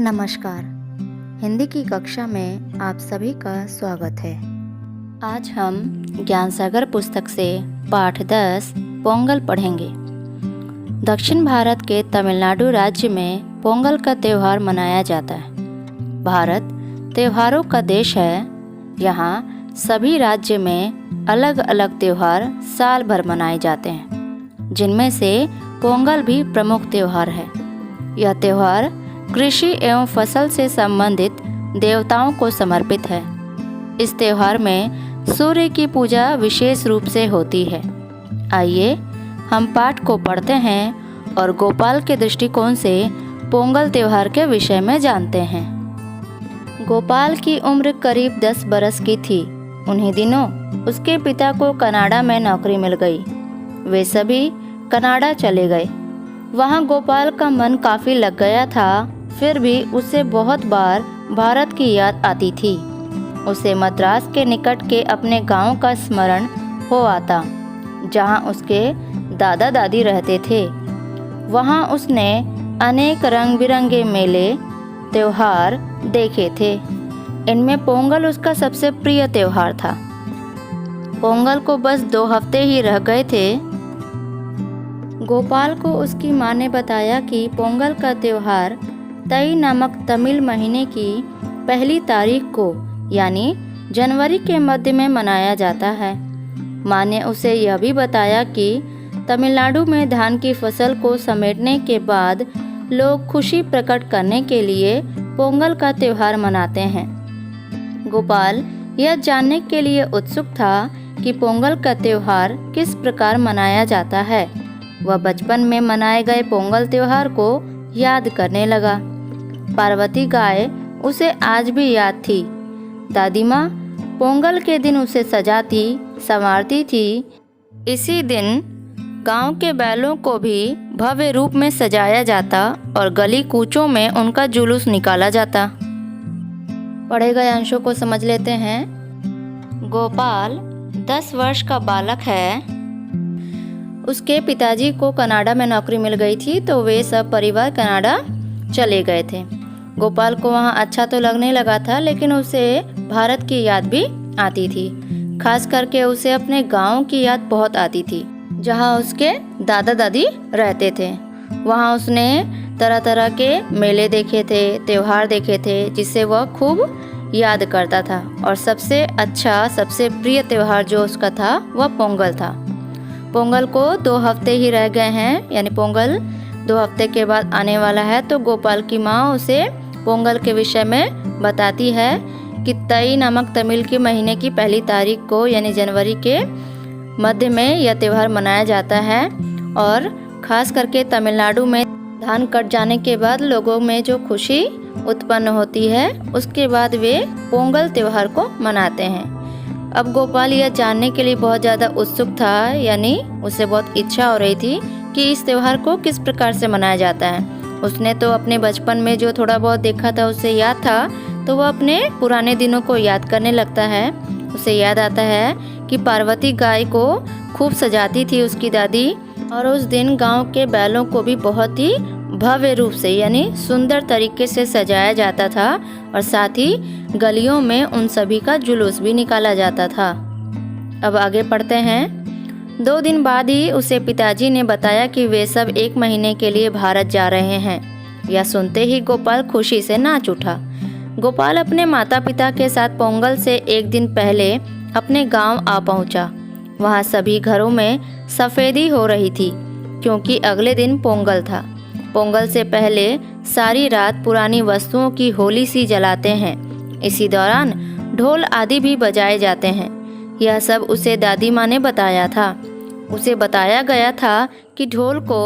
नमस्कार। हिंदी की कक्षा में आप सभी का स्वागत है। आज हम ज्ञान सागर पुस्तक से पाठ 10 पोंगल पढ़ेंगे। दक्षिण भारत के तमिलनाडु राज्य में पोंगल का त्यौहार मनाया जाता है। भारत त्योहारों का देश है। यहाँ सभी राज्य में अलग अलग त्यौहार साल भर मनाए जाते हैं, जिनमें से पोंगल भी प्रमुख त्यौहार है। यह त्यौहार कृषि एवं फसल से संबंधित देवताओं को समर्पित है। इस त्यौहार में सूर्य की पूजा विशेष रूप से होती है। आइए हम पाठ को पढ़ते हैं और गोपाल के दृष्टिकोण से पोंगल त्यौहार के विषय में जानते हैं। गोपाल की उम्र करीब 10 बरस की थी। उन्हीं दिनों उसके पिता को कनाडा में नौकरी मिल गई। वे सभी कनाडा चले गए। वहाँ गोपाल का मन काफ़ी लग गया था। फिर भी उसे बहुत बार भारत की याद आती थी। उसे मद्रास के निकट के अपने गांव का स्मरण हो आता, जहां उसके दादा दादी रहते थे। वहां उसने अनेक रंग बिरंगे मेले त्योहार देखे थे। इनमें पोंगल उसका सबसे प्रिय त्योहार था। पोंगल को बस 2 हफ्ते ही रह गए थे। गोपाल को उसकी माँ ने बताया कि पोंगल का त्यौहार तई नामक तमिल महीने की पहली तारीख को यानी जनवरी के मध्य में मनाया जाता है। माँ ने उसे यह भी बताया कि तमिलनाडु में धान की फसल को समेटने के बाद लोग खुशी प्रकट करने के लिए पोंगल का त्यौहार मनाते हैं। गोपाल यह जानने के लिए उत्सुक था कि पोंगल का त्यौहार किस प्रकार मनाया जाता है। वह बचपन में मनाए गए पोंगल त्यौहार को याद करने लगा। पार्वती गाय उसे आज भी याद थी। दादी माँ पोंगल के दिन उसे सजाती संवारती थी। इसी दिन गांव के बैलों को भी भव्य रूप में सजाया जाता और गली कूचों में उनका जुलूस निकाला जाता। पढ़े गए अंशों को समझ लेते हैं। गोपाल 10 वर्ष का बालक है। उसके पिताजी को कनाडा में नौकरी मिल गई थी, तो वे सब परिवार कनाडा चले गए थे। गोपाल को वहाँ अच्छा तो लगने लगा था, लेकिन उसे भारत की याद भी आती थी। खास करके उसे अपने गांव की याद बहुत आती थी, जहाँ उसके दादा दादी रहते थे। वहाँ उसने तरह तरह के मेले देखे थे, त्योहार देखे थे, जिसे वह खूब याद करता था। और सबसे अच्छा सबसे प्रिय त्यौहार जो उसका था वह पोंगल था। पोंगल को 2 हफ्ते ही रह गए हैं, यानी पोंगल 2 हफ्ते के बाद आने वाला है। तो गोपाल की माँ उसे पोंगल के विषय में बताती है कि तई नामक तमिल के महीने की पहली तारीख को यानी जनवरी के मध्य में यह त्यौहार मनाया जाता है। और ख़ास करके तमिलनाडु में धान कट जाने के बाद लोगों में जो खुशी उत्पन्न होती है, उसके बाद वे पोंगल त्यौहार को मनाते हैं। अब गोपाल यह जानने के लिए बहुत ज़्यादा उत्सुक था, यानी उसे बहुत इच्छा हो रही थी कि इस त्यौहार को किस प्रकार से मनाया जाता है। उसने तो अपने बचपन में जो थोड़ा बहुत देखा था उसे याद था, तो वह अपने पुराने दिनों को याद करने लगता है। उसे याद आता है कि पार्वती गाय को खूब सजाती थी उसकी दादी, और उस दिन गांव के बैलों को भी बहुत ही भव्य रूप से यानी सुंदर तरीके से सजाया जाता था, और साथ ही गलियों में उन सभी का जुलूस भी निकाला जाता था। अब आगे पढ़ते हैं। 2 दिन बाद ही उसे पिताजी ने बताया कि वे सब 1 महीने के लिए भारत जा रहे हैं। यह सुनते ही गोपाल खुशी से नाच उठा। गोपाल अपने माता पिता के साथ पोंगल से 1 दिन पहले अपने गांव आ पहुंचा। वहां सभी घरों में सफ़ेदी हो रही थी, क्योंकि अगले दिन पोंगल था। पोंगल से पहले सारी रात पुरानी वस्तुओं की होली सी जलाते हैं। इसी दौरान ढोल आदि भी बजाए जाते हैं। यह सब उसे दादी माँ ने बताया था। उसे बताया गया था कि ढोल को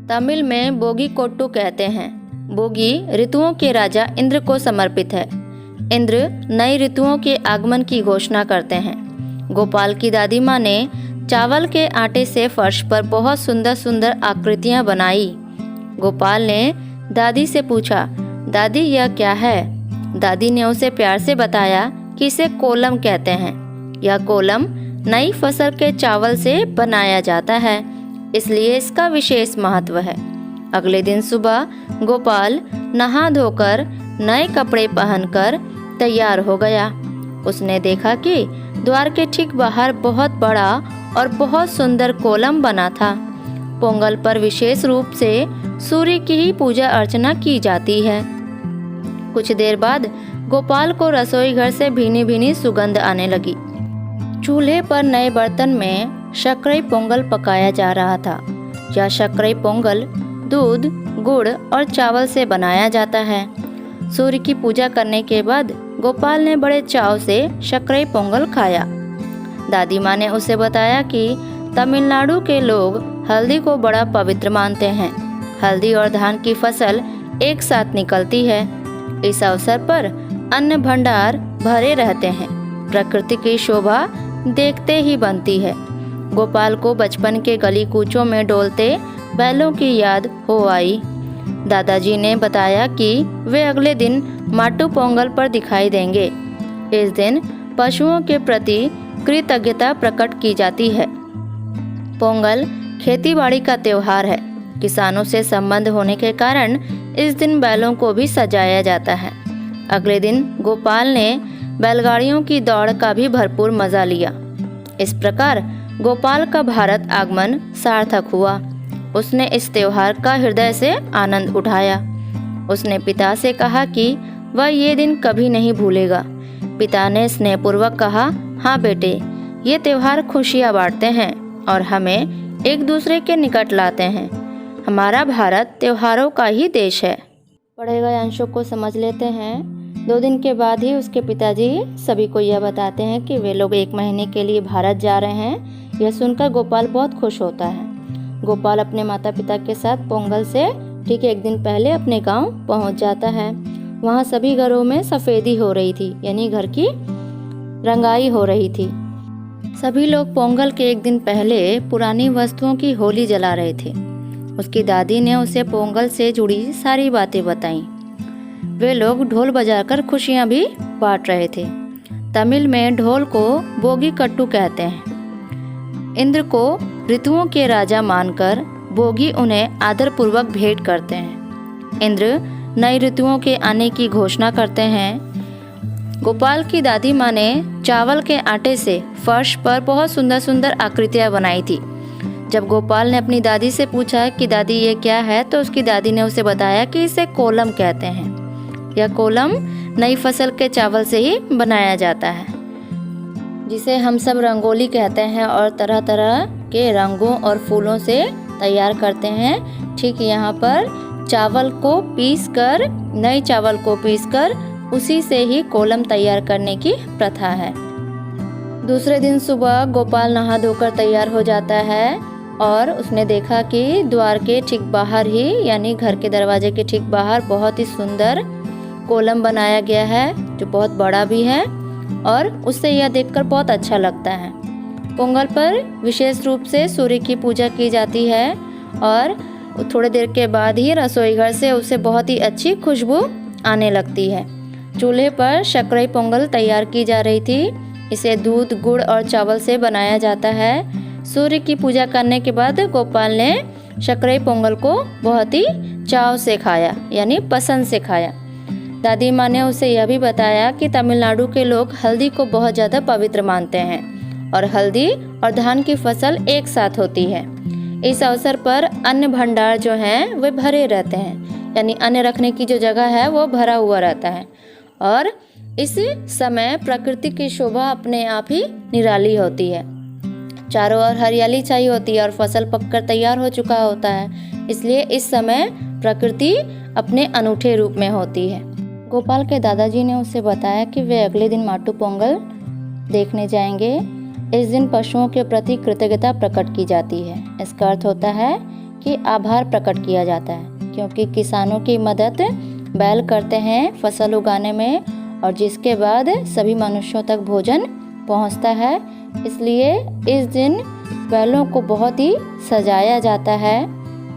तमिल में बोगी कोट्टू कहते हैं। बोगी ऋतुओं के राजा इंद्र को समर्पित है। इंद्र नई ऋतुओं के आगमन की घोषणा करते हैं। गोपाल की दादी माँ ने चावल के आटे से फर्श पर बहुत सुंदर सुंदर आकृतियाँ बनाई। गोपाल ने दादी से पूछा, दादी यह क्या है? दादी ने उसे प्यार से बताया कि इसे कोलम कहते हैं। यह कोलम नई फसल के चावल से बनाया जाता है, इसलिए इसका विशेष महत्व है। अगले दिन सुबह गोपाल नहा धोकर नए कपड़े पहनकर तैयार हो गया। उसने देखा कि द्वार के ठीक बाहर बहुत बड़ा और बहुत सुंदर कोलम बना था। पोंगल पर विशेष रूप से सूर्य की ही पूजा अर्चना की जाती है। कुछ देर बाद गोपाल को रसोई घर से भीनी भीनी सुगंध आने लगी। चूल्हे पर नए बर्तन में शक्करई पोंगल पकाया जा रहा था। यह शक्करई पोंगल दूध, गुड़ और चावल से बनाया जाता है। सूर्य की पूजा करने के बाद गोपाल ने बड़े चाव से शक्करई पोंगल खाया। दादी माँ ने उसे बताया कि तमिलनाडु के लोग हल्दी को बड़ा पवित्र मानते हैं। हल्दी और धान की फसल एक साथ निकलती है। इस अवसर पर अन्न भंडार भरे रहते हैं। प्रकृति की शोभा देखते ही बनती है। गोपाल को बचपन के गली कूचों में डोलते बैलों की याद हो आई। दादाजी ने बताया कि वे अगले दिन माटू पोंगल पर दिखाई देंगे। इस दिन पशुओं के प्रति कृतज्ञता प्रकट की जाती है। पोंगल खेतीबाड़ी का त्योहार है। किसानों से संबंध होने के कारण इस दिन बैलों को भी सजाया जाता है। अगले दिन गोपाल ने बैलगाड़ियों की दौड़ का भी भरपूर मजा लिया। इस प्रकार गोपाल का भारत आगमन सार्थक हुआ। उसने इस त्योहार का हृदय से आनंद उठाया। उसने पिता से कहा कि वह ये दिन कभी नहीं भूलेगा। पिता ने स्नेहपूर्वक कहा, हाँ बेटे, ये त्योहार खुशियाँ बांटते हैं और हमें एक दूसरे के निकट लाते हैं। हमारा भारत त्योहारों का ही देश है। पढ़े गए अंशों को समझ लेते हैं। 2 दिन के बाद ही उसके पिताजी सभी को यह बताते हैं कि वे लोग 1 महीने के लिए भारत जा रहे हैं। यह सुनकर गोपाल बहुत खुश होता है। गोपाल अपने माता पिता के साथ पोंगल से ठीक 1 दिन पहले अपने गांव पहुंच जाता है। वहां सभी घरों में सफ़ेदी हो रही थी, यानी घर की रंगाई हो रही थी। सभी लोग पोंगल के 1 दिन पहले पुरानी वस्तुओं की होली जला रहे थे। उसकी दादी ने उसे पोंगल से जुड़ी सारी बातें बताईं। वे लोग ढोल बजाकर खुशियां भी बांट रहे थे। तमिल में ढोल को बोगी कट्टू कहते हैं। इंद्र को ऋतुओं के राजा मानकर बोगी उन्हें आदरपूर्वक भेंट करते हैं। इंद्र नई ऋतुओं के आने की घोषणा करते हैं। गोपाल की दादी माँ ने चावल के आटे से फर्श पर बहुत सुंदर सुंदर आकृतियाँ बनाई थी। जब गोपाल ने अपनी दादी से पूछा कि दादी ये क्या है, तो उसकी दादी ने उसे बताया कि इसे कोलम कहते हैं। यह कोलम नई फसल के चावल से ही बनाया जाता है, जिसे हम सब रंगोली कहते हैं और तरह तरह के रंगों और फूलों से तैयार करते हैं। ठीक यहाँ पर नए चावल को पीसकर उसी से ही कोलम तैयार करने की प्रथा है। दूसरे दिन सुबह गोपाल नहा धोकर तैयार हो जाता है और उसने देखा कि द्वार के ठीक बाहर ही, यानी घर के दरवाजे के ठीक बाहर बहुत ही सुंदर कोलम बनाया गया है, जो बहुत बड़ा भी है और उससे यह देखकर बहुत अच्छा लगता है। पोंगल पर विशेष रूप से सूर्य की पूजा की जाती है और थोड़ी देर के बाद ही रसोई घर से उसे बहुत ही अच्छी खुशबू आने लगती है। चूल्हे पर शक्करई पोंगल तैयार की जा रही थी। इसे दूध, गुड़ और चावल से बनाया जाता है। सूर्य की पूजा करने के बाद गोपाल ने शक्करई पोंगल को बहुत ही चाव से खाया, यानी पसंद से खाया। दादी माँ ने उसे यह भी बताया कि तमिलनाडु के लोग हल्दी को बहुत ज़्यादा पवित्र मानते हैं और हल्दी और धान की फसल एक साथ होती है। इस अवसर पर अन्न भंडार जो हैं वे भरे रहते हैं, यानी अन्न रखने की जो जगह है वो भरा हुआ रहता है और इस समय प्रकृति की शोभा अपने आप ही निराली होती है। चारों ओर हरियाली छाई होती है और फसल पककर तैयार हो चुका होता है, इसलिए इस समय प्रकृति अपने अनूठे रूप में होती है। गोपाल के दादाजी ने उसे बताया कि वे अगले दिन माटू पोंगल देखने जाएंगे। इस दिन पशुओं के प्रति कृतज्ञता प्रकट की जाती है। इसका अर्थ होता है कि आभार प्रकट किया जाता है, क्योंकि किसानों की मदद बैल करते हैं फसल उगाने में और जिसके बाद सभी मनुष्यों तक भोजन पहुंचता है। इसलिए इस दिन बैलों को बहुत ही सजाया जाता है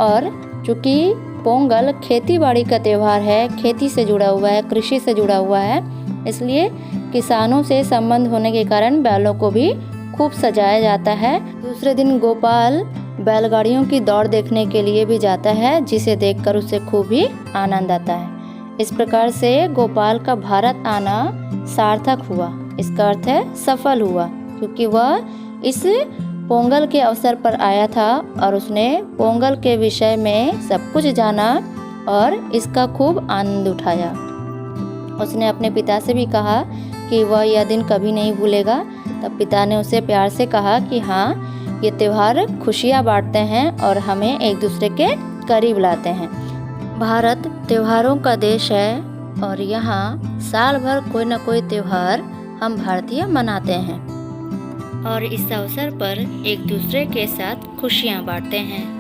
और चूँकि पोंगल खेतीबाड़ी का त्यौहार है, खेती से जुड़ा हुआ है, कृषि से जुड़ा हुआ है, इसलिए किसानों से संबंध होने के कारण बैलों को भी खूब सजाया जाता है। दूसरे दिन गोपाल बैलगाड़ियों की दौड़ देखने के लिए भी जाता है, जिसे देखकर उसे खूब ही आनंद आता है। इस प्रकार से गोपाल का भारत आना सार्थक हुआ। इसका अर्थ है सफल हुआ, क्योंकि वह इस पोंगल के अवसर पर आया था और उसने पोंगल के विषय में सब कुछ जाना और इसका खूब आनंद उठाया। उसने अपने पिता से भी कहा कि वह यह दिन कभी नहीं भूलेगा। तब पिता ने उसे प्यार से कहा कि हाँ, ये त्यौहार खुशियाँ बांटते हैं और हमें एक दूसरे के करीब लाते हैं। भारत त्योहारों का देश है और यहाँ साल भर कोई न कोई त्यौहार हम भारतीय मनाते हैं और इस अवसर पर एक दूसरे के साथ खुशियाँ बांटते हैं।